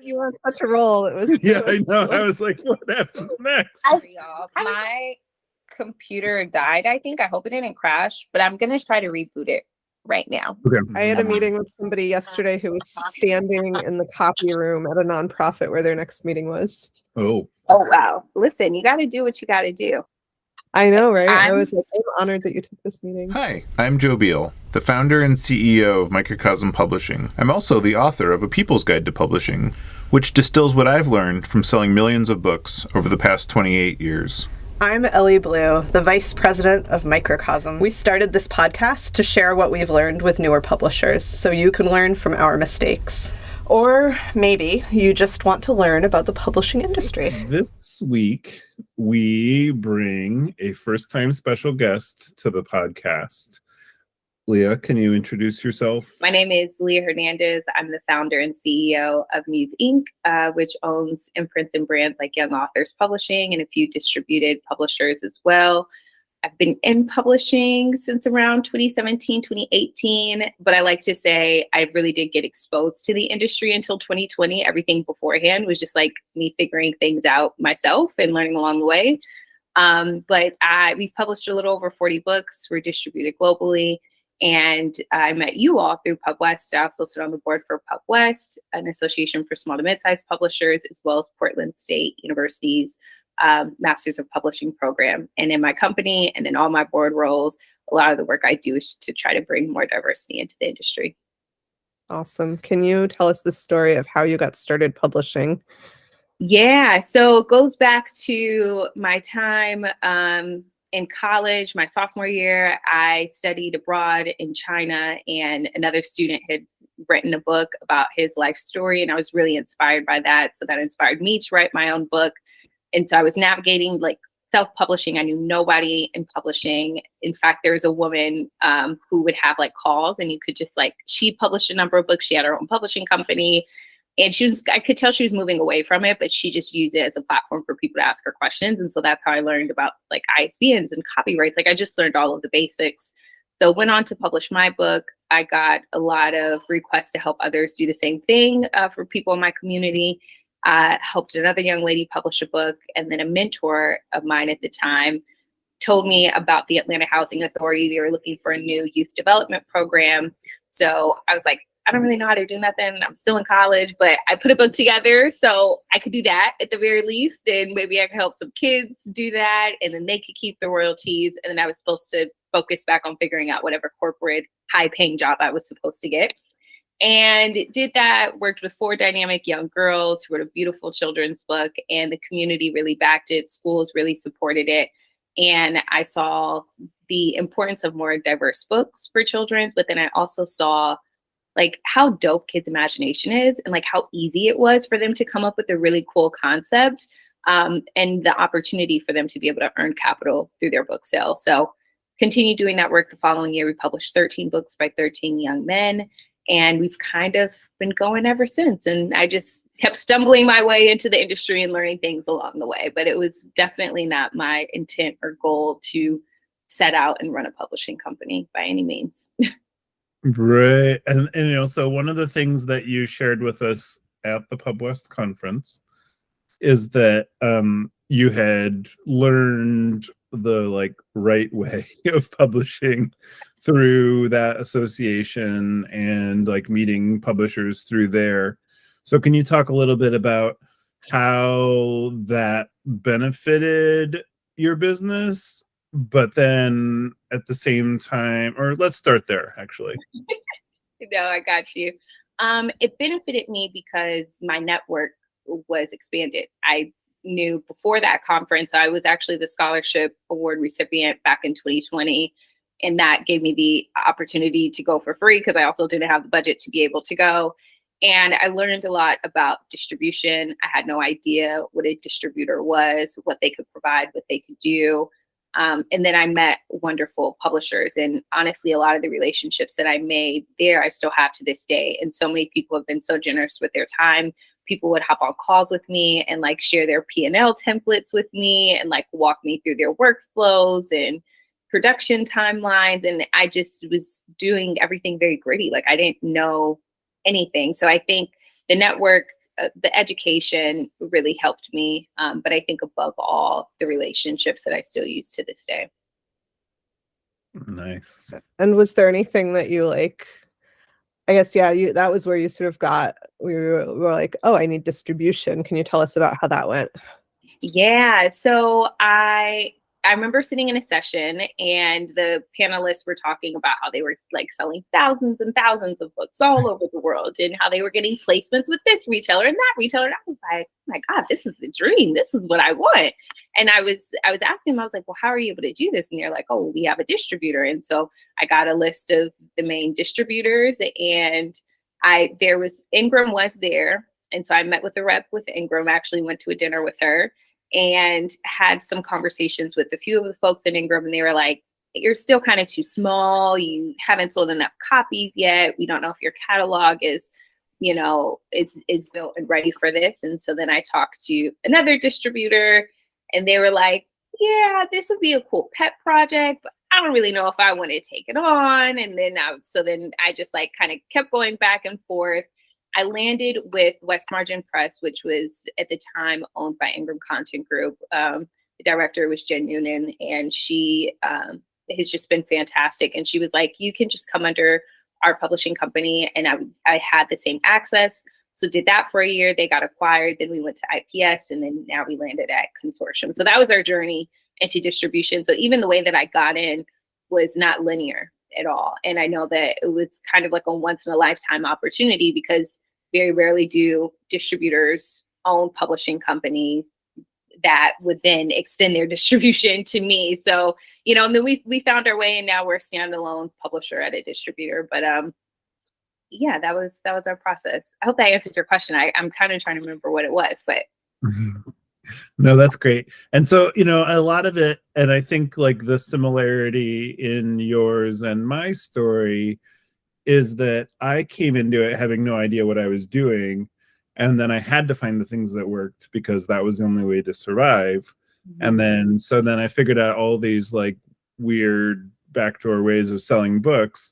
you were on such a roll. It was I know. I was like, what happened next? My computer died, I think. I hope it didn't crash, but I'm going to try to reboot it right now. Okay. I had a meeting with somebody yesterday who was standing in the copy room at a nonprofit where their next meeting was. Oh, wow. Listen, you got to do what you got to do. I know, right? I was like, I'm honored that you took this meeting. Hi, I'm Joe Beal, the founder and CEO of Microcosm Publishing. I'm also the author of A People's Guide to Publishing, which distills what I've learned from selling millions of books over the past 28 years. I'm Ellie Blue, the Vice President of Microcosm. We started this podcast to share what we've learned with newer publishers, so you can learn from our mistakes. Or maybe you just want to learn about the publishing industry. This week, we bring a first-time special guest to the podcast. Leah, can you introduce yourself? My name is Leah Hernandez. I'm the founder and CEO of Muse Inc., which owns imprints and brands like Young Authors Publishing and a few distributed publishers as well. I've been in publishing since around 2017, 2018, but I like to say I really did get exposed to the industry until 2020. Everything beforehand was just like me figuring things out myself and learning along the way. But we've published a little over 40 books. We're distributed globally. And I met you all through PubWest. I also sit on the board for PubWest, an association for small to mid-sized publishers, as well as Portland State University's Masters of Publishing program. And in my company and in all my board roles, a lot of the work I do is to try to bring more diversity into the industry. Awesome. Can you tell us the story of how you got started publishing? Yeah, so it goes back to my time in college. My sophomore year, I studied abroad in China, and another student had written a book about his life story, and I was really inspired by that. So that inspired me to write my own book. And so I was navigating like self-publishing. I knew nobody in publishing. In fact, there was a woman who would have like calls, and you could just like, she published a number of books. She had her own publishing company, and I could tell she was moving away from it, but she just used it as a platform for people to ask her questions. And so that's how I learned about like ISBNs and copyrights. Like I just learned all of the basics. So went on to publish my book. I got a lot of requests to help others do the same thing for people in my community. Helped another young lady publish a book, and then a mentor of mine at the time told me about the Atlanta Housing Authority. They were looking for a new youth development program. So I was like, I don't really know how to do nothing. I'm still in college, but I put a book together so I could do that at the very least. And maybe I could help some kids do that, and then they could keep the royalties. And then I was supposed to focus back on figuring out whatever corporate high paying job I was supposed to get. And did that, worked with 4 dynamic young girls who wrote a beautiful children's book, and the community really backed it. Schools really supported it. And I saw the importance of more diverse books for children, but then I also saw like how dope kids' imagination is, and like how easy it was for them to come up with a really cool concept, and the opportunity for them to be able to earn capital through their book sale. So continued doing that work. The following year, we published 13 books by 13 young men. And we've kind of been going ever since. And I just kept stumbling my way into the industry and learning things along the way. But it was definitely not my intent or goal to set out and run a publishing company by any means. Right. And you know, so one of the things that you shared with us at the PubWest conference is that you had learned the like right way of publishing through that association and like meeting publishers through there. So can you talk a little bit about how that benefited your business, but then at the same time, or let's start there actually. No, I got you. It benefited me because my network was expanded. I knew before that conference, I was actually the scholarship award recipient back in 2020. And that gave me the opportunity to go for free because I also didn't have the budget to be able to go. And I learned a lot about distribution. I had no idea what a distributor was, what they could provide, what they could do. And then I met wonderful publishers. And honestly, a lot of the relationships that I made there, I still have to this day. And so many people have been so generous with their time. People would hop on calls with me and like share their P&L templates with me and like walk me through their workflows and production timelines. And I just was doing everything very gritty. Like I didn't know anything. So I think the network the education really helped me. But I think above all, the relationships that I still use to this day. Nice. And was there anything that you like, I guess, yeah, that was where you sort of were like, oh, I need distribution. Can you tell us about how that went? Yeah. So I remember sitting in a session and the panelists were talking about how they were like selling thousands and thousands of books all over the world and how they were getting placements with this retailer and that retailer. And I was like, oh my God, this is the dream. This is what I want. And I was asking them, I was like, well, how are you able to do this? And they're like, oh, we have a distributor. And so I got a list of the main distributors, and Ingram was there. And so I met with the rep with Ingram, actually went to a dinner with her and had some conversations with a few of the folks in Ingram. And they were like, you're still kind of too small. You haven't sold enough copies yet. We don't know if your catalog is built and ready for this. And so then I talked to another distributor and they were like, yeah, this would be a cool pet project, but I don't really know if I want to take it on. And then I just like kind of kept going back and forth. I landed with West Margin Press, which was at the time owned by Ingram Content Group. The director was Jen Noonan, and she has just been fantastic. And she was like, you can just come under our publishing company. And I had the same access. So did that for a year. They got acquired. Then we went to IPS, and then now we landed at Consortium. So that was our journey into distribution. So even the way that I got in was not linear at all. And I know that it was kind of like a once in a lifetime opportunity, because very rarely do distributors own publishing company that would then extend their distribution to me. So, and then we found our way, and now we're a standalone publisher at a distributor. But yeah, that was our process. I hope that answered your question. I'm kind of trying to remember what it was, but no, that's great. And so, a lot of it, and I think like the similarity in yours and my story is that I came into it having no idea what I was doing. And then I had to find the things that worked because that was the only way to survive. Mm-hmm. And then I figured out all these like weird backdoor ways of selling books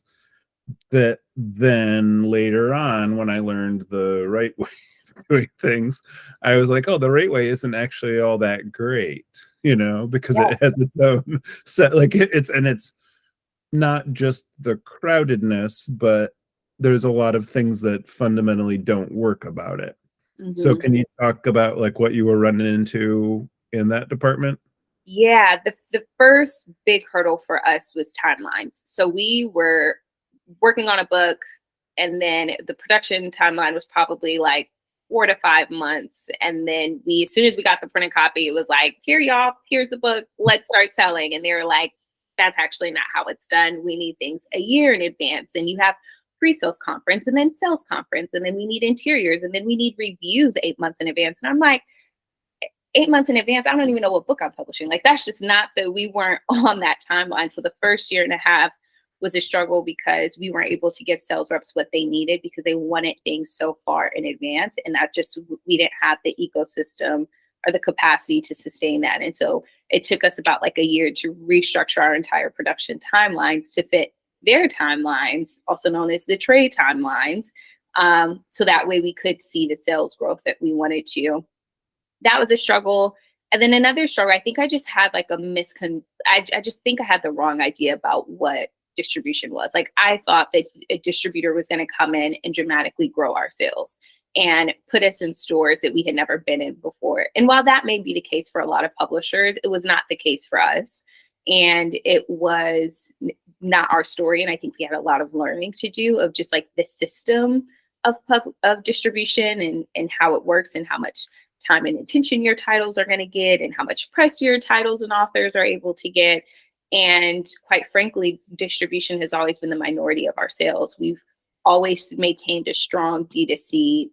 that then later on, when I learned the right way of doing things, I was like, oh, the right way isn't actually all that great, because it has its own set, like it's not just the crowdedness, but there's a lot of things that fundamentally don't work about it. Mm-hmm. So can you talk about like what you were running into in that department? Yeah, the first big hurdle for us was timelines. So we were working on a book, and then the production timeline was probably like 4 to 5 months. And then as soon as we got the printed copy, it was like, here y'all, here's the book, let's start selling. And they were like, that's actually not how it's done. We need things a year in advance. And you have pre-sales conference and then sales conference. And then we need interiors. And then we need reviews 8 months in advance. And I'm like, 8 months in advance, I don't even know what book I'm publishing. Like, that's just not we weren't on that timeline. So the first year and a half was a struggle because we weren't able to give sales reps what they needed because they wanted things so far in advance. And we didn't have the ecosystem or the capacity to sustain that. And so it took us about like a year to restructure our entire production timelines to fit their timelines, also known as the trade timelines. So that way we could see the sales growth that we wanted to. That was a struggle. And then another struggle, I think I just had like I just think I had the wrong idea about what distribution was. Like, I thought that a distributor was going to come in and dramatically grow our sales and put us in stores that we had never been in before. And while that may be the case for a lot of publishers, it was not the case for us. And it was not our story. And I think we had a lot of learning to do of just like the system of distribution and how it works and how much time and attention your titles are going to get and how much press your titles and authors are able to get. And quite frankly, distribution has always been the minority of our sales. We've always maintained a strong D2C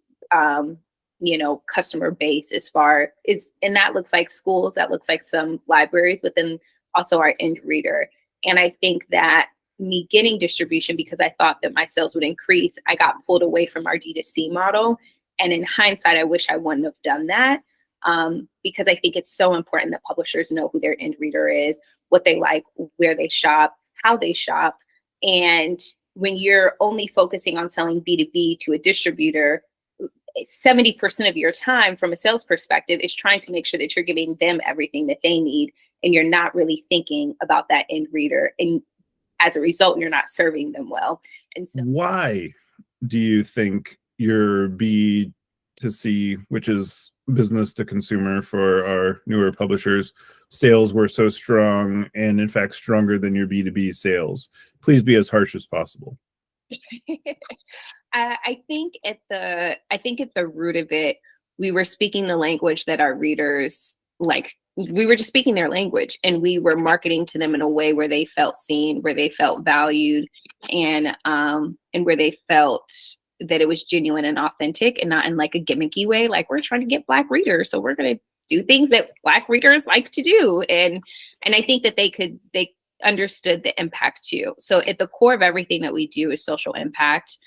customer base and that looks like schools, that looks like some libraries, but then also our end reader. And I think that me getting distribution because I thought that my sales would increase, I got pulled away from our D2C model. And in hindsight, I wish I wouldn't have done that because I think it's so important that publishers know who their end reader is, what they like, where they shop, how they shop. And when you're only focusing on selling B2B to a distributor, 70% of your time from a sales perspective is trying to make sure that you're giving them everything that they need, and you're not really thinking about that end reader. And as a result, you're not serving them well. And so, why do you think your B2C, which is business to consumer for our newer publishers, sales were so strong, and in fact stronger than your B2B sales? Please be as harsh as possible. I think at the root of it, we were speaking the language that our readers like. We were just speaking their language, and we were marketing to them in a way where they felt seen, where they felt valued, and where they felt that it was genuine and authentic, and not in like a gimmicky way. Like, we're trying to get Black readers, so we're going to do things that Black readers like to do, and I think that they understood the impact too. So at the core of everything that we do is social impact.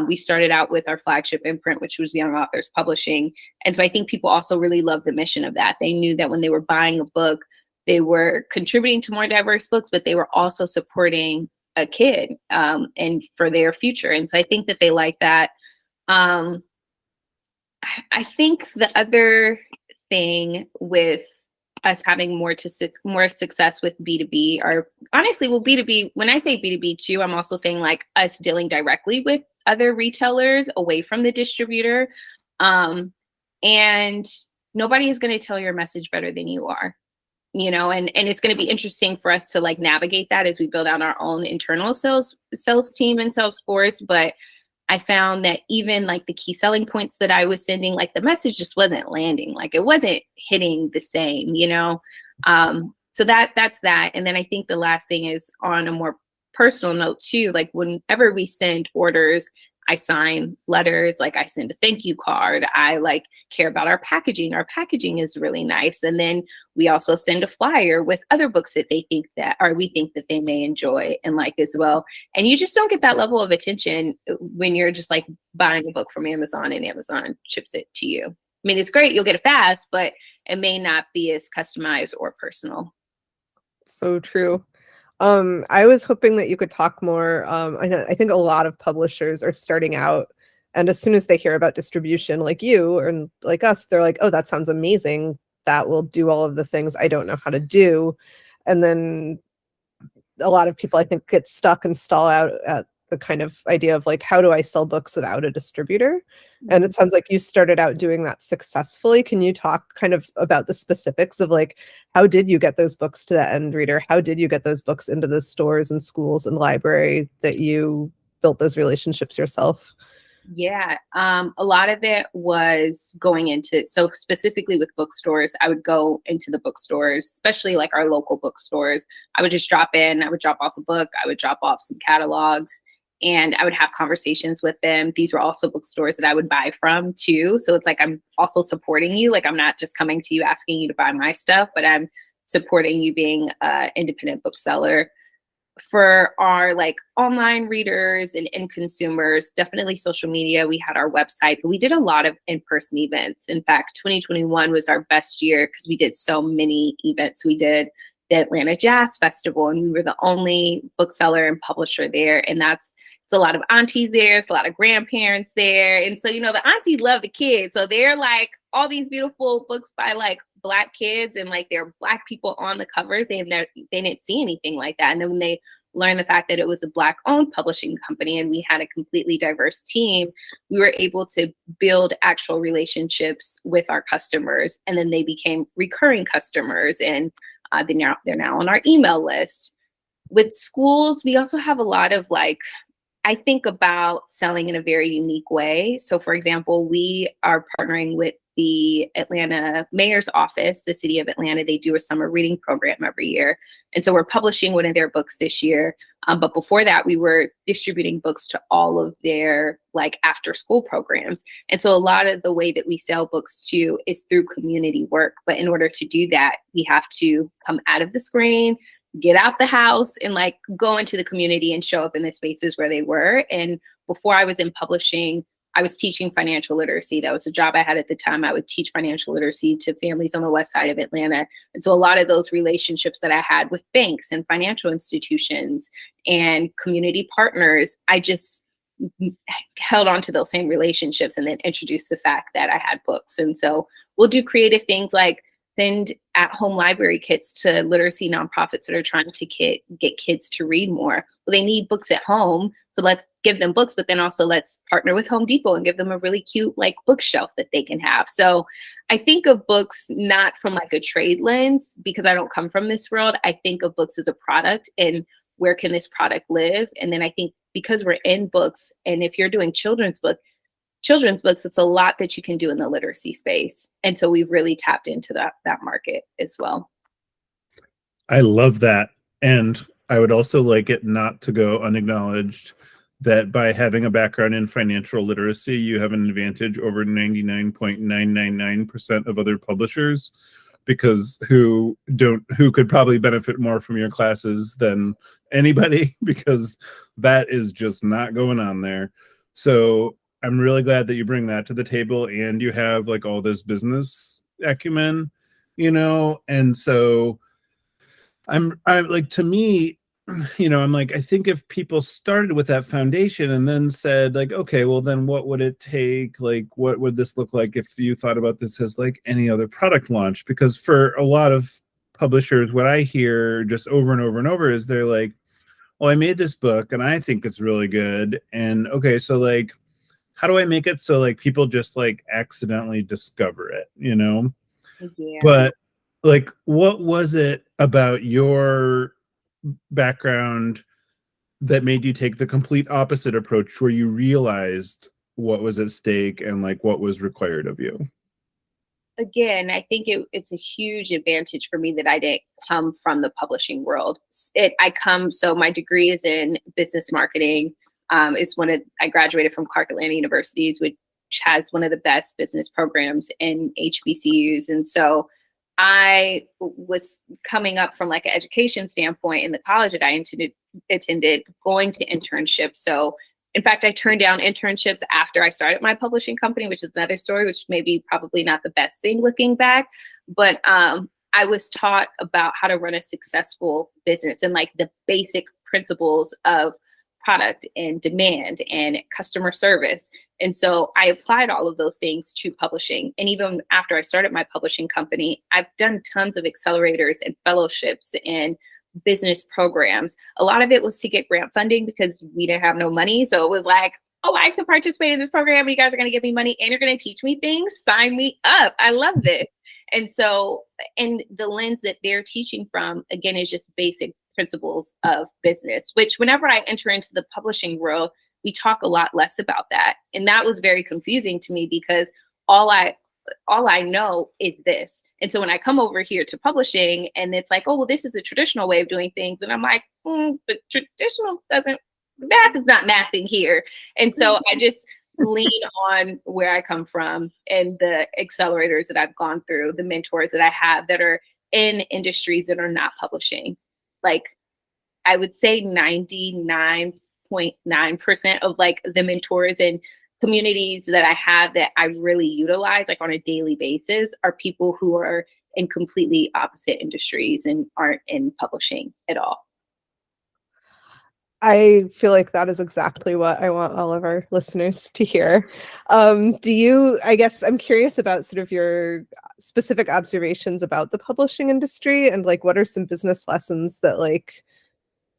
We started out with our flagship imprint, which was Young Authors Publishing. And so I think people also really love the mission of that. They knew that when they were buying a book, they were contributing to more diverse books, but they were also supporting a kid and for their future. And so I think that they like that. I think the other thing with us having more success with B2B, or honestly, well, B2B, when I say B2B too, I'm also saying like us dealing directly with other retailers away from the distributor. And nobody is going to tell your message better than you are, you know, and it's going to be interesting for us to like navigate that as we build out our own internal sales team and sales force. But I found that even like the key selling points that I was sending, like the message just wasn't landing, like it wasn't hitting the same, you know? So that's that. And then I think the last thing is on a more personal note too, like whenever we send orders, I sign letters, like I send a thank you card. I like care about our packaging. Our packaging is really nice. And then we also send a flyer with other books that they think that, or we think that they may enjoy and like as well. And you just don't get that level of attention when you're just like buying a book from Amazon and Amazon ships it to you. I mean, it's great, you'll get it fast, but it may not be as customized or personal. So true. I was hoping that you could talk more. I think a lot of publishers are starting out, and as soon as they hear about distribution, like you and like us, they're like, oh, that sounds amazing. That will do all of the things I don't know how to do. And then a lot of people, I think, get stuck and stall out at the kind of idea of like, how do I sell books without a distributor? And it sounds like you started out doing that successfully. Can you talk kind of about the specifics of like, how did you get those books to the end reader? How did you get those books into the stores and schools and library that you built those relationships yourself? Yeah, a lot of it was going into, so specifically with bookstores, I would go into the bookstores, especially like our local bookstores. I would just drop in, I would drop off a book, I would drop off some catalogs, and I would have conversations with them. These were also bookstores that I would buy from too. So it's like, I'm also supporting you. Like, I'm not just coming to you asking you to buy my stuff, but I'm supporting you being an independent bookseller. For our like online readers and end consumers, definitely social media. We had our website, but we did a lot of in-person events. In fact, 2021 was our best year because we did so many events. We did the Atlanta Jazz Festival, and we were the only bookseller and publisher there. And it's a lot of aunties there. It's a lot of grandparents there. And so, you know, the aunties love the kids. So they're like all these beautiful books by like Black kids, and like there are Black people on the covers. They didn't see anything like that. And then when they learned the fact that it was a Black owned publishing company and we had a completely diverse team, we were able to build actual relationships with our customers. And then they became recurring customers, and they're now on our email list. With schools, we also have a lot of like, I think about selling in a very unique way. So for example, we are partnering with the Atlanta Mayor's Office, the city of Atlanta. They do a summer reading program every year. And so we're publishing one of their books this year. But before that, we were distributing books to all of their like after school programs. And so a lot of the way that we sell books too is through community work. But in order to do that, we have to come out of the screen, get out the house, and like go into the community and show up in the spaces where they were. And before I was in publishing, I was teaching financial literacy. That was a job I had at the time. I would teach financial literacy to families on the west side of Atlanta. And so a lot of those relationships that I had with banks and financial institutions and community partners, I just held on to those same relationships and then introduced the fact that I had books. And so we'll do creative things like send at-home library kits to literacy nonprofits that are trying to get kids to read more. Well, they need books at home, so let's give them books, but then also let's partner with Home Depot and give them a really cute like bookshelf that they can have. So I think of books not from like a trade lens, because I don't come from this world. I think of books as a product and where can this product live? And then I think because we're in books, and if you're doing children's books, it's a lot that you can do in the literacy space. And so we've really tapped into that market as well. I love that. And I would also like it not to go unacknowledged that by having a background in financial literacy, you have an advantage over 99.999% of other publishers, because who could probably benefit more from your classes than anybody, because that is just not going on there. So I'm really glad that you bring that to the table, and you have like all this business acumen, and so I'm like, to me, I'm like, I think if people started with that foundation and then said like, okay, well then what would it take? Like, what would this look like if you thought about this as like any other product launch? Because for a lot of publishers, what I hear just over and over and over is they're like, well, I made this book and I think it's really good. And okay, so like, how do I make it so like people just like accidentally discover it, Yeah. But like, what was it about your background that made you take the complete opposite approach, where you realized what was at stake and like what was required of you? Again, I think it's a huge advantage for me that I didn't come from the publishing world. So my degree is in business marketing. I graduated from Clark Atlanta Universities, which has one of the best business programs in HBCUs. And so I was coming up from like an education standpoint in the college that I attended, going to internships. So in fact, I turned down internships after I started my publishing company, which is another story, which maybe probably not the best thing looking back. But I was taught about how to run a successful business and like the basic principles of product and demand and customer service. And so I applied all of those things to publishing. And even after I started my publishing company, I've done tons of accelerators and fellowships and business programs. A lot of it was to get grant funding because we didn't have no money. So it was like, oh, I could participate in this program and you guys are going to give me money and you're going to teach me things. Sign me up. I love this. And so, and the lens that they're teaching from, again, is just basic principles of business, which whenever I enter into the publishing world, we talk a lot less about that. And that was very confusing to me because all I know is this. And so when I come over here to publishing and it's like, oh, well, this is a traditional way of doing things. And I'm like, but traditional math is not mathing here. And so I just lean on where I come from and the accelerators that I've gone through, the mentors that I have that are in industries that are not publishing. Like I would say 99.9% of like the mentors and communities that I have that I really utilize like on a daily basis are people who are in completely opposite industries and aren't in publishing at all. I feel like that is exactly what I want all of our listeners to hear. I guess I'm curious about sort of your specific observations about the publishing industry and like, what are some business lessons that like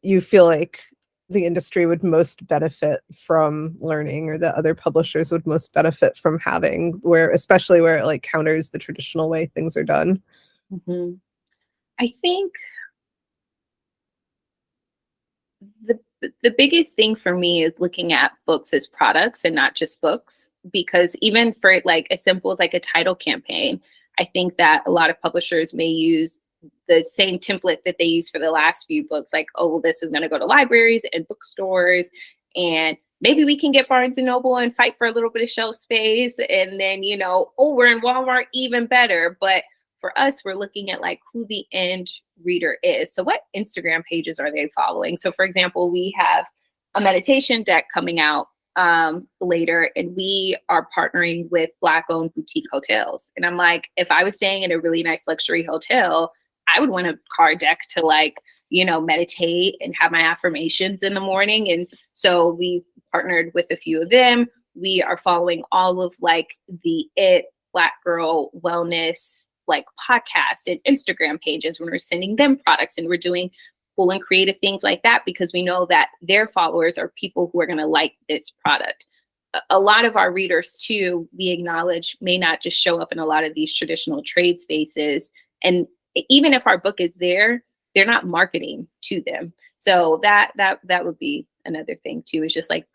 you feel like the industry would most benefit from learning, or that other publishers would most benefit from having, especially where it like counters the traditional way things are done? Mm-hmm. I think the biggest thing for me is looking at books as products and not just books, because even for like as simple as like a title campaign, I think that a lot of publishers may use the same template that they use for the last few books. Like, oh, well, this is going to go to libraries and bookstores, and maybe we can get Barnes and Noble and fight for a little bit of shelf space. And then, we're in Walmart, even better. But for us, we're looking at like who the end reader is. So what Instagram pages are they following? So for example, we have a meditation deck coming out later, and we are partnering with Black-owned boutique hotels. And I'm like, if I was staying in a really nice luxury hotel, I would want a card deck to like, meditate and have my affirmations in the morning. And so we partnered with a few of them. We are following all of like the Black Girl Wellness like podcasts and Instagram pages when we're sending them products, and we're doing cool and creative things like that because we know that their followers are people who are going to like this product. A lot of our readers too, we acknowledge, may not just show up in a lot of these traditional trade spaces. And even if our book is there, they're not marketing to them. So that would be another thing too, is just like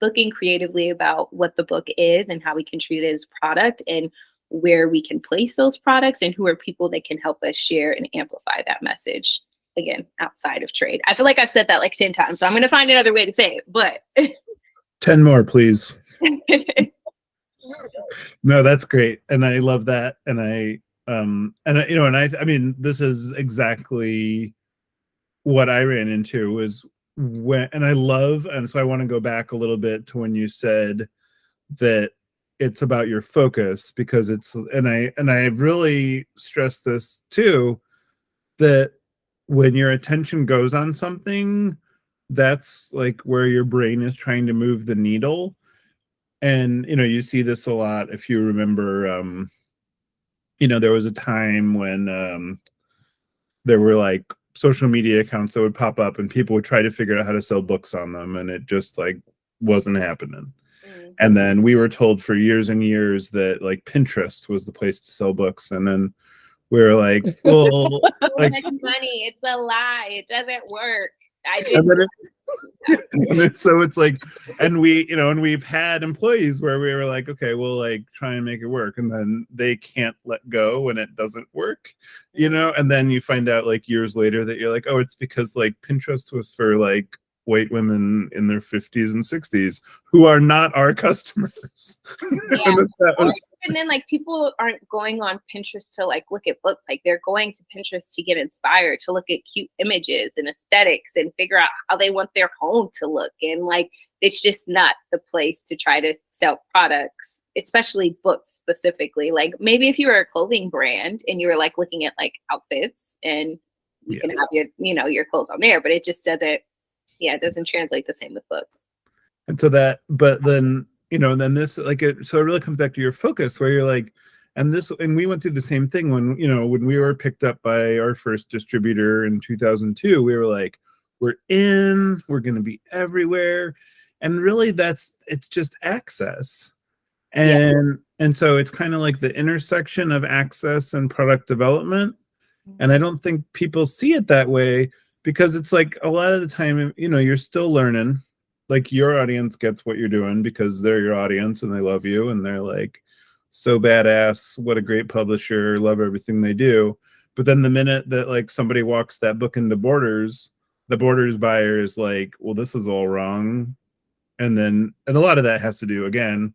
looking creatively about what the book is and how we can treat it as product and where we can place those products and who are people that can help us share and amplify that message. Again, outside of trade. I feel like I've said that like 10 times, so I'm going to find another way to say it, but 10 more, please. No, that's great. And I love that. And I mean, this is exactly what I ran into was and so I want to go back a little bit to when you said that it's about your focus, because and I really stress this too, that when your attention goes on something, that's like where your brain is trying to move the needle. And, you see this a lot. If you remember, there was a time when there were like social media accounts that would pop up and people would try to figure out how to sell books on them. And it just like wasn't happening. Mm-hmm. And then we were told for years and years that like Pinterest was the place to sell books. And then we were like, well, like, money, it's a lie. It doesn't work. So it's like, and we've had employees where we were like, okay, we'll like try and make it work, and then they can't let go when it doesn't work, and then you find out like years later that you're like, oh, it's because like Pinterest was for like white women in their 50s and 60s who are not our customers. Yeah. And then like people aren't going on Pinterest to like look at books, like they're going to Pinterest to get inspired, to look at cute images and aesthetics and figure out how they want their home to look. And like it's just not the place to try to sell products, especially books specifically. Like maybe if you were a clothing brand and you were like looking at like outfits, and you can have your clothes on there, but it just doesn't it doesn't translate the same with books. And so but then then this like so it really comes back to your focus, where you're like, and we went through the same thing when when we were picked up by our first distributor in 2002. We were like, we're going to be everywhere, and really it's just access. And so it's kind of like the intersection of access and product development. And I don't think people see it that way, because it's like a lot of the time, you're still learning. Like your audience gets what you're doing because they're your audience and they love you and they're like so badass, what a great publisher, love everything they do. But then the minute that like somebody walks that book into Borders, the Borders buyer is like, well, this is all wrong. And a lot of that has to do, again,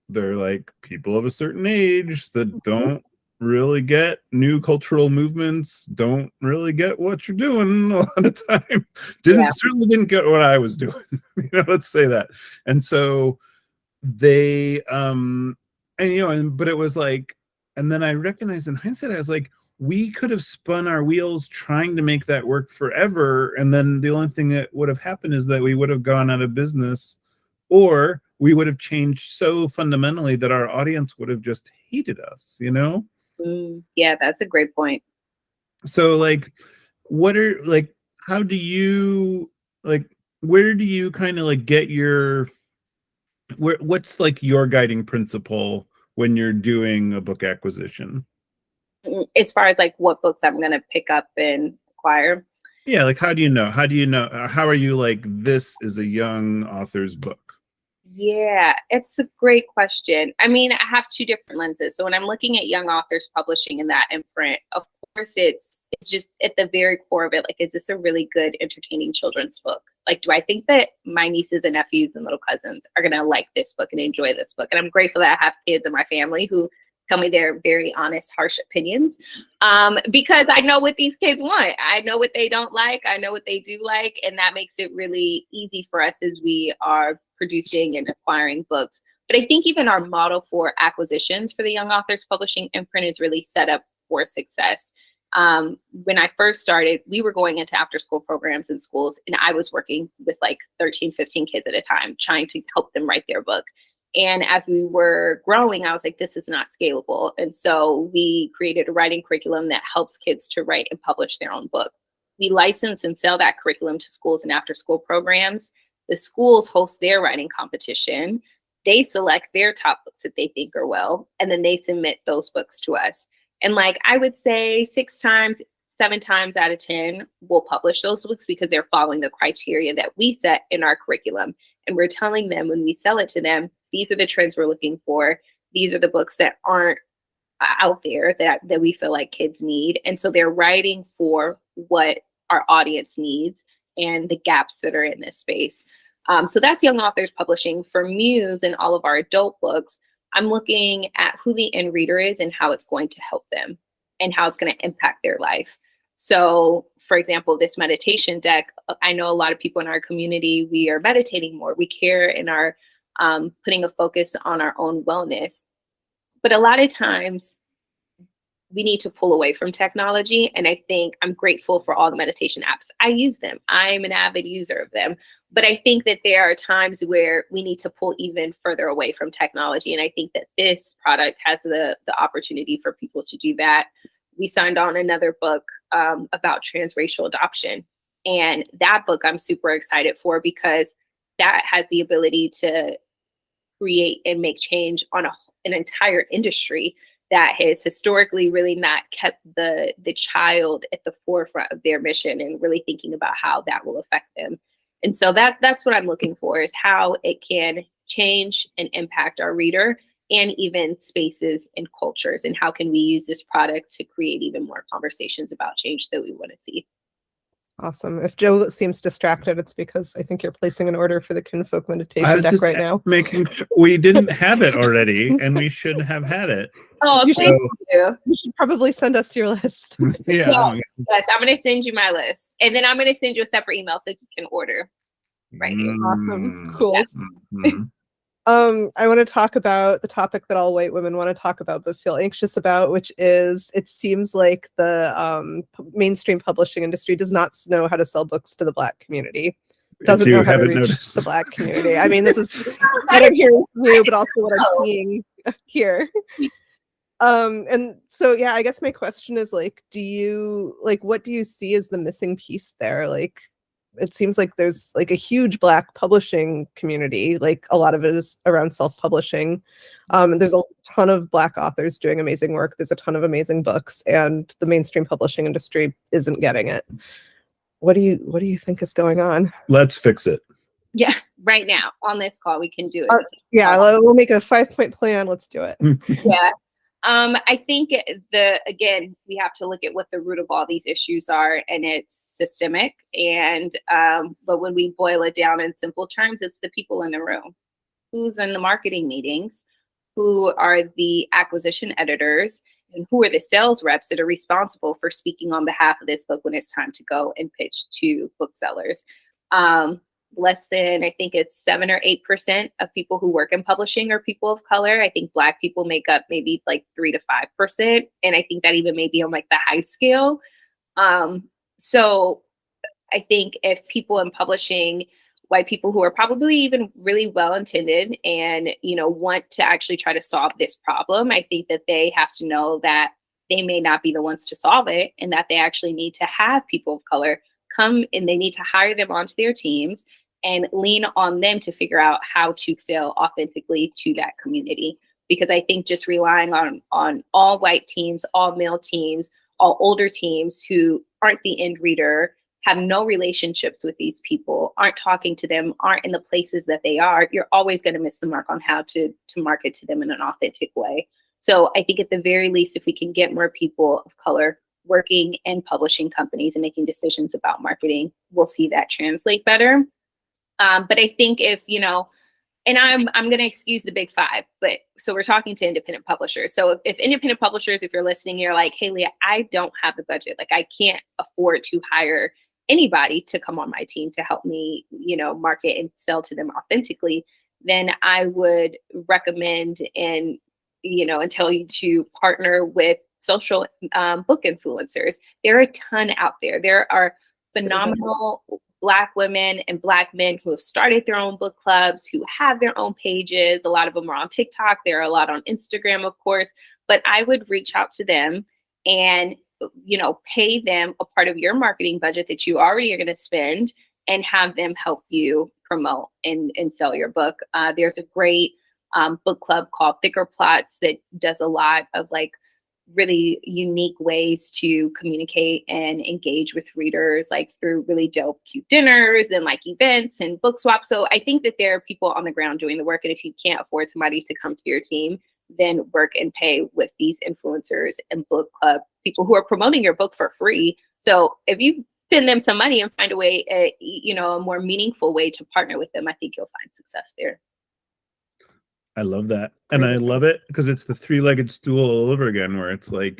they're like people of a certain age that don't really get new cultural movements, don't really get what you're doing a lot of time. Certainly didn't get what I was doing. Let's say that. And so they but it was like, and then I recognized in hindsight, I was like, we could have spun our wheels trying to make that work forever, and then the only thing that would have happened is that we would have gone out of business, or we would have changed so fundamentally that our audience would have just hated us. Yeah, that's a great point. So like, how do you like, where do you kind of like get what's like your guiding principle when you're doing a book acquisition? As far as like what books I'm going to pick up and acquire? Yeah, like how are you like, this is a young author's book? Yeah, it's a great question. I mean, I have two different lenses. So when I'm looking at young authors publishing in that imprint, of course, it's just at the very core of it. Like, is this a really good, entertaining children's book? Like, do I think that my nieces and nephews and little cousins are going to like this book and enjoy this book? And I'm grateful that I have kids in my family who tell me their very honest, harsh opinions, because I know what these kids want. I know what they don't like. I know what they do like. And that makes it really easy for us as we are producing and acquiring books. But I think even our model for acquisitions for the Young Authors Publishing imprint is really set up for success. When I first started, we were going into after school programs in schools, and I was working with like 13, 15 kids at a time, trying to help them write their book. And as we were growing, I was like, this is not scalable. And so we created a writing curriculum that helps kids to write and publish their own book. We license and sell that curriculum to schools and after school programs. The schools host their writing competition. They select their top books that they think are well, and then they submit those books to us. And like, I would say 6 times, 7 times out of 10, we'll publish those books because they're following the criteria that we set in our curriculum. And we're telling them when we sell it to them, these are the trends we're looking for. These are the books that aren't out there that we feel like kids need. And so they're writing for what our audience needs and the gaps that are in this space. So that's young authors publishing. For Muse and all of our adult books, I'm looking at who the end reader is and how it's going to help them and how it's going to impact their life. So, for example, this meditation deck, I know a lot of people in our community, we are meditating more. We care and are putting a focus on our own wellness. But a lot of times we need to pull away from technology. And I think I'm grateful for all the meditation apps. I use them. I'm an avid user of them. But I think that there are times where we need to pull even further away from technology. And I think that this product has the opportunity for people to do that. We signed on another book about transracial adoption. And that book I'm super excited for because that has the ability to create and make change on an entire industry that has historically really not kept the child at the forefront of their mission and really thinking about how that will affect them. And so that's what I'm looking for, is how it can change and impact our reader and even spaces and cultures, and how can we use this product to create even more conversations about change that we want to see. Awesome. If Joe seems distracted, it's because I think you're placing an order for the Kinfolk meditation deck right now. Making sure we didn't have it already, and we should have had it. Oh, thank you. You should probably send us your list. Yeah. Yes, I'm going to send you my list, and then I'm going to send you a separate email so you can order right here. Awesome. Cool. Mm-hmm. I want to talk about the topic that all white women want to talk about but feel anxious about, which is, it seems like the mainstream publishing industry does not know how to sell books to the Black community. Doesn't know how to reach the Black community. I mean, this is what I'm hearing from you, but also what I'm seeing here. And so, yeah, I guess my question is, like, what do you see as the missing piece there? Like, it seems like there's like a huge Black publishing community. Like, a lot of it is around self-publishing. There's a ton of Black authors doing amazing work. There's a ton of amazing books, and the mainstream publishing industry isn't getting it. What do you think is going on? Let's fix it. Yeah, right now on this call we can do it. Yeah, we'll make a 5-point plan. Let's do it. Yeah. I think again, we have to look at what the root of all these issues are, and it's systemic. And but when we boil it down in simple terms, it's the people in the room. Who's in the marketing meetings? Who are the acquisition editors? And who are the sales reps that are responsible for speaking on behalf of this book when it's time to go and pitch to booksellers? Less than, I think it's 7 or 8% of people who work in publishing are people of color. I think Black people make up maybe like 3 to 5%. And I think that even may be on like the high scale. So I think if people in publishing, white people who are probably even really well-intended and, want to actually try to solve this problem, I think that they have to know that they may not be the ones to solve it, and that they actually need to have people of color come, and they need to hire them onto their teams and lean on them to figure out how to sell authentically to that community. Because I think just relying on all white teams, all male teams, all older teams who aren't the end reader, have no relationships with these people, aren't talking to them, aren't in the places that they are, you're always going to miss the mark on how to market to them in an authentic way. So I think at the very least, if we can get more people of color working in publishing companies and making decisions about marketing, we'll see that translate better. But I think if, and I'm going to excuse the big 5, but so we're talking to independent publishers. So if independent publishers, if you're listening, you're like, hey, Leah, I don't have the budget. Like, I can't afford to hire anybody to come on my team to help me, market and sell to them authentically, then I would recommend and tell you to partner with social book influencers. There are a ton out there. There are phenomenal Black women and Black men who have started their own book clubs, who have their own pages. A lot of them are on TikTok. There are a lot on Instagram, of course. But I would reach out to them and, you know, pay them a part of your marketing budget that you already are going to spend and have them help you promote and sell your book. There's a great book club called Thicker Plots that does a lot of like really unique ways to communicate and engage with readers, like through really dope, cute dinners and like events and book swaps. So I think that there are people on the ground doing the work. And if you can't afford somebody to come to your team, then work and pay with these influencers and book club people who are promoting your book for free. So if you send them some money and find a way, you know, a more meaningful way to partner with them, I think you'll find success there. I love that. And I love it because it's the three-legged stool all over again, where it's like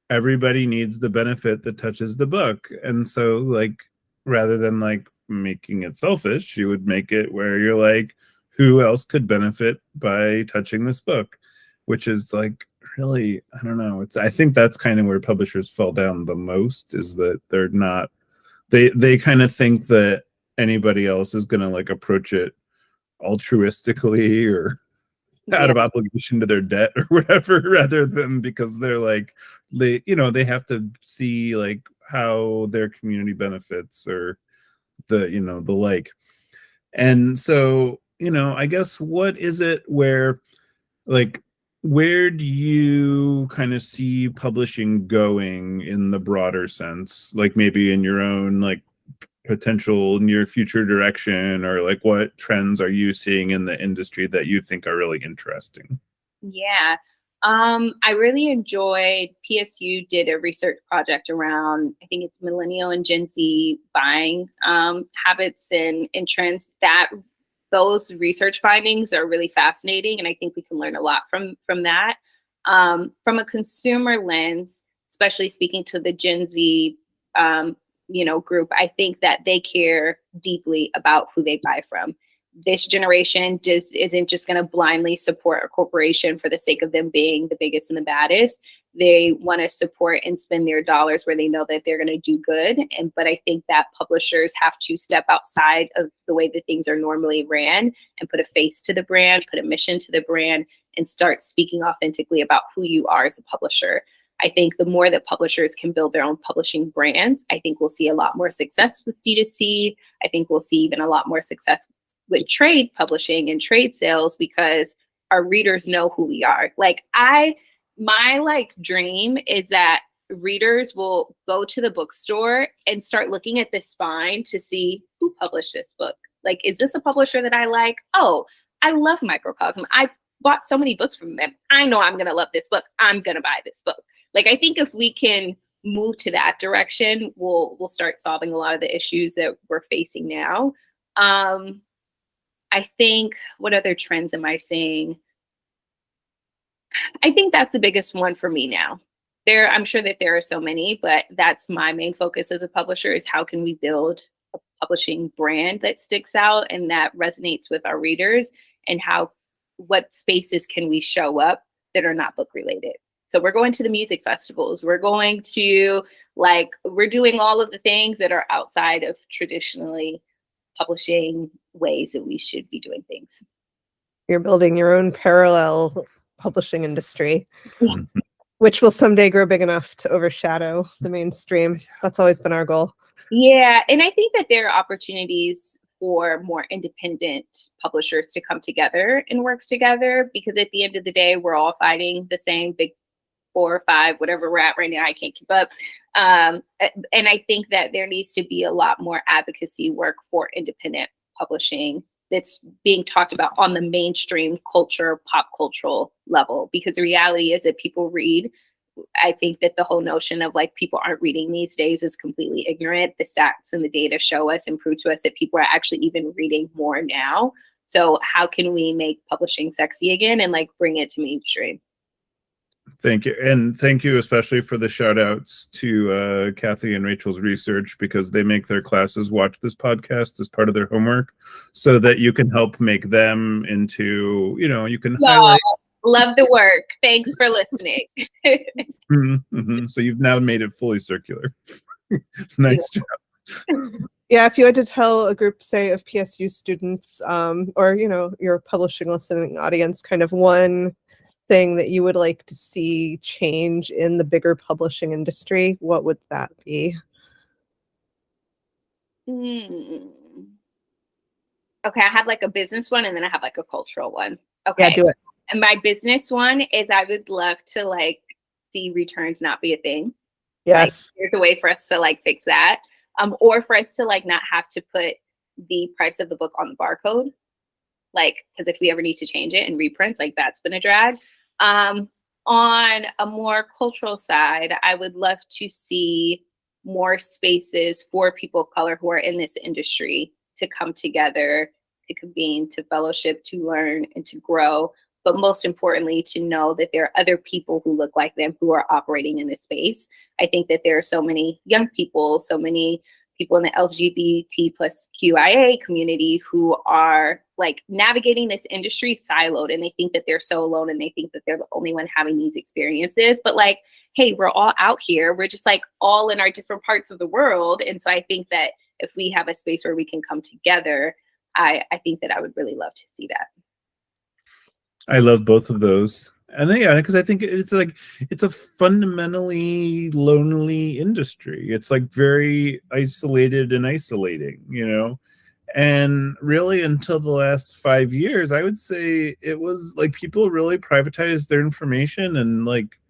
everybody needs the benefit that touches the book. And so like, rather than like making it selfish, you would make it where you're like, who else could benefit by touching this book? Which is like really, I don't know. I think that's kind of where publishers fall down the most, is that they're not, they kind of think that anybody else is going to like approach it altruistically or out of obligation to their debt or whatever, rather than because they're like, they have to see like how their community benefits or the, you know, the like. And so, you know, I guess what is it where, like, where do you kind of see publishing going in the broader sense? Like maybe in your own like potential near future direction, or like what trends are you seeing in the industry that you think are really interesting? Yeah. I really enjoyed, PSU did a research project around, I think it's millennial and Gen Z buying habits and trends. Those research findings are really fascinating, and I think we can learn a lot from that. From a consumer lens, especially speaking to the Gen Z group, I think that they care deeply about who they buy from. This generation just isn't just going to blindly support a corporation for the sake of them being the biggest and the baddest. They want to support and spend their dollars where they know that they're going to do good. But I think that publishers have to step outside of the way that things are normally ran and put a face to the brand, put a mission to the brand, and start speaking authentically about who you are as a publisher. I think the more that publishers can build their own publishing brands, I think we'll see a lot more success with D2C. I think we'll see even a lot more success with trade publishing and trade sales, because our readers know who we are. Like my dream is that readers will go to the bookstore and start looking at the spine to see who published this book. Like, is this a publisher that I like? Oh, I love Microcosm. I bought so many books from them. I know I'm going to love this book. I'm going to buy this book. Like, I think if we can move to that direction, we'll start solving a lot of the issues that we're facing now. I think, what other trends am I seeing? I think that's the biggest one for me now. I'm sure that there are so many, but that's my main focus as a publisher, is how can we build a publishing brand that sticks out and that resonates with our readers, and what spaces can we show up that are not book related. So we're going to the music festivals. We're going to we're doing all of the things that are outside of traditionally publishing ways that we should be doing things. You're building your own parallel publishing industry, which will someday grow big enough to overshadow the mainstream. That's always been our goal. Yeah, and I think that there are opportunities for more independent publishers to come together and work together, because at the end of the day, we're all fighting the same big 4 or 5, whatever we're at right now. I can't keep up. And I think that there needs to be a lot more advocacy work for independent publishing that's being talked about on the mainstream culture, pop cultural level, because the reality is that people read. I think that the whole notion of people aren't reading these days is completely ignorant. The stats and the data show us and prove to us that people are actually even reading more now. So how can we make publishing sexy again and bring it to mainstream? Thank you. And thank you especially for the shout outs to Kathy and Rachel's research, because they make their classes watch this podcast as part of their homework, so that you can help make them into, you can highlight Love the work. Thanks for listening. So you've now made it fully circular. Nice job. Yeah, if you had to tell a group, say, of PSU students, or your publishing listening audience, kind of one thing that you would like to see change in the bigger publishing industry, what would that be? Okay, I have like a business one and then I have like a cultural one. Okay. Yeah, do it. And my business one is I would love to like see returns not be a thing. Yes. Like, there's a way for us to like fix that. Or for us to like not have to put the price of the book on the barcode. Like, because if we ever need to change it and reprints, like that's been a drag. On a more cultural side, I would love to see more spaces for people of color who are in this industry to come together, to convene, to fellowship, to learn, and to grow. But most importantly, to know that there are other people who look like them who are operating in this space. I think that there are so many young people, so many people in the LGBT plus QIA community who are like navigating this industry siloed, and they think that they're so alone and they think that they're the only one having these experiences. But like, hey, we're all out here. We're just like all in our different parts of the world. And so I think that if we have a space where we can come together, I think that I would really love to see that. I love both of those. And yeah, because I think it's like it's a fundamentally lonely industry. It's like very isolated and isolating, And really until the last 5 years, I would say it was like people really privatized their information and like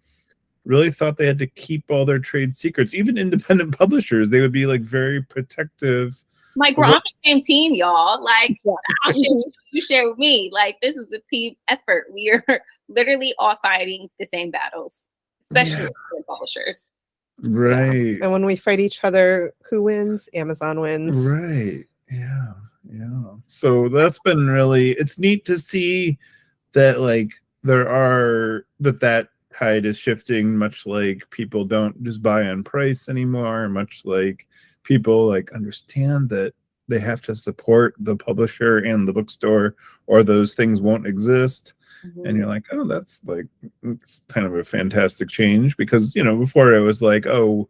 really thought they had to keep all their trade secrets. Even independent publishers, they would be like very protective. Like, we're on the same team, y'all. Like, I'll share with you share with me. Like, this is a team effort. We are literally all fighting the same battles, especially with publishers. Right. Yeah. And when we fight each other, who wins? Amazon wins. Right. Yeah. So that's been really, it's neat to see that like that tide is shifting, much like people don't just buy on price anymore, much like people like understand that they have to support the publisher and the bookstore or those things won't exist. And you're like, oh, that's like, it's kind of a fantastic change because, before it was like, oh,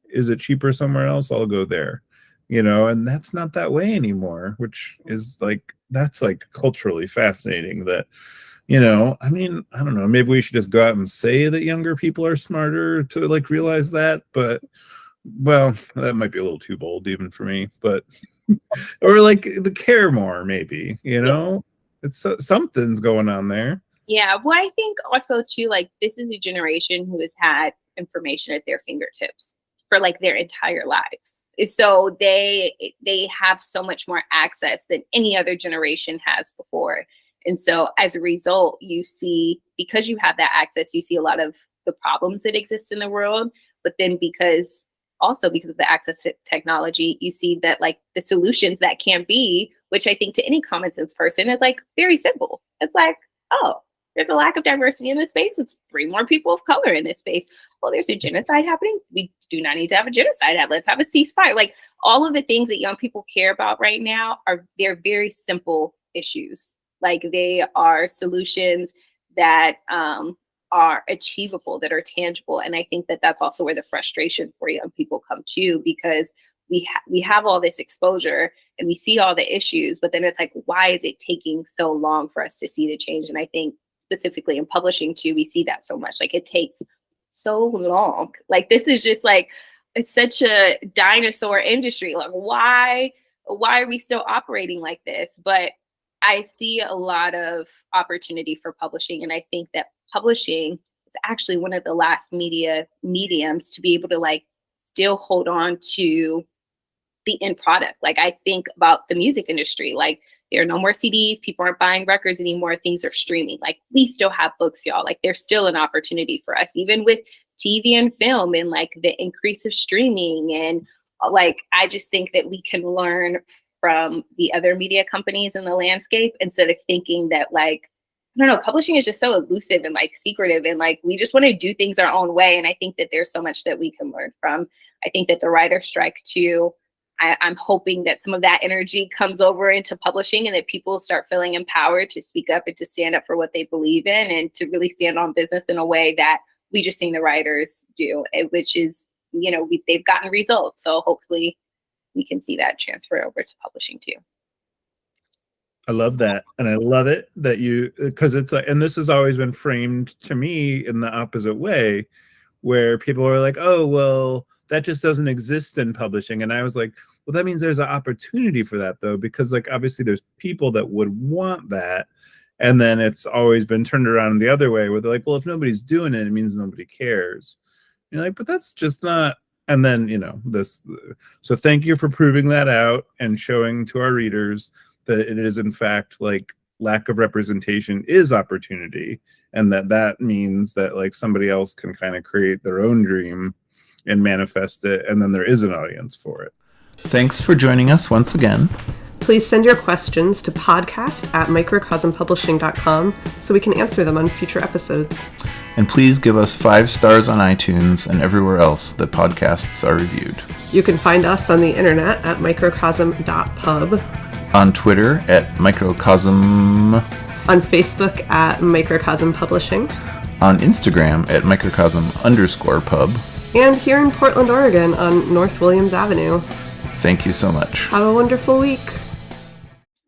is it cheaper somewhere else? I'll go there, and that's not that way anymore, which is like, that's like culturally fascinating that, I mean, I don't know, maybe we should just go out and say that younger people are smarter to like realize that, but well, that might be a little too bold even for me, but or like the care more maybe, it's something's going on there. Yeah, well, I think also too, like this is a generation who has had information at their fingertips for like their entire lives. So they have so much more access than any other generation has before. And so as a result, you see, because you have that access, you see a lot of the problems that exist in the world. But then because of the access to technology, you see that like the solutions that can be, which I think to any common sense person is like very simple. It's like, oh, there's a lack of diversity in this space. Let's bring more people of color in this space. Well, there's a genocide happening. We do not need to have a genocide. Let's have a ceasefire. Like all of the things that young people care about right now they're very simple issues. Like they are solutions that are achievable, that are tangible. And I think that that's also where the frustration for young people come to, because we have all this exposure and we see all the issues, but then it's like, why is it taking so long for us to see the change? And I think specifically in publishing too, we see that so much. Like it takes so long. Like this is just like, it's such a dinosaur industry. Like why are we still operating like this? But I see a lot of opportunity for publishing. And I think that publishing is actually one of the last mediums to be able to like still hold on to the end product. Like I think about the music industry, like there are no more CDs, people aren't buying records anymore, things are streaming. Like we still have books, y'all. Like there's still an opportunity for us, even with TV and film and like the increase of streaming. And like, I just think that we can learn from the other media companies in the landscape instead of thinking that like, I don't know, publishing is just so elusive and like secretive and like we just want to do things our own way. And I think that there's so much that we can learn from. I think that the writer strike too I'm hoping that some of that energy comes over into publishing and that people start feeling empowered to speak up and to stand up for what they believe in and to really stand on business in a way that we just seen the writers do, which is, they've gotten results. So hopefully we can see that transfer over to publishing too. I love that. And I love it that because it's like, and this has always been framed to me in the opposite way, where people are like, oh, well, that just doesn't exist in publishing. And I was like, well, that means there's an opportunity for that, though, because like obviously there's people that would want that. And then it's always been turned around the other way where they're like, well, if nobody's doing it, it means nobody cares. And you're like, but that's just not. And then, so thank you for proving that out and showing to our readers that it is, in fact, like lack of representation is opportunity. And that means that like somebody else can kind of create their own dream and manifest it. And then there is an audience for it. Thanks for joining us once again. Please send your questions to podcast@microcosmpublishing.com so we can answer them on future episodes. And please give us 5 stars on iTunes and everywhere else that podcasts are reviewed. You can find us on the internet at microcosm.pub. On Twitter at Microcosm. On Facebook at Microcosm Publishing. On Instagram at Microcosm_pub. And here in Portland, Oregon on North Williams Avenue. Thank you so much. Have a wonderful week.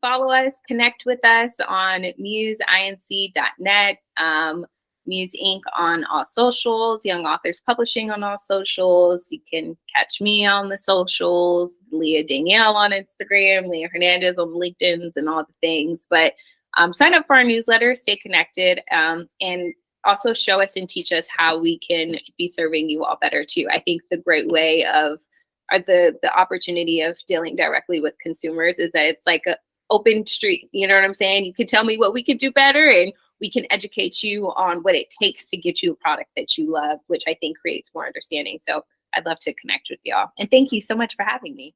Follow us, connect with us on museinc.net, Muse Inc. on all socials, Young Authors Publishing on all socials. You can catch me on the socials, Leah Danielle on Instagram, Leah Hernandez on LinkedIn and all the things. But sign up for our newsletter, stay connected, and also show us and teach us how we can be serving you all better too. I think the great way of the opportunity of dealing directly with consumers is that it's like an open street. You know what I'm saying? You can tell me what we could do better, and we can educate you on what it takes to get you a product that you love, which I think creates more understanding. So I'd love to connect with y'all. And thank you so much for having me.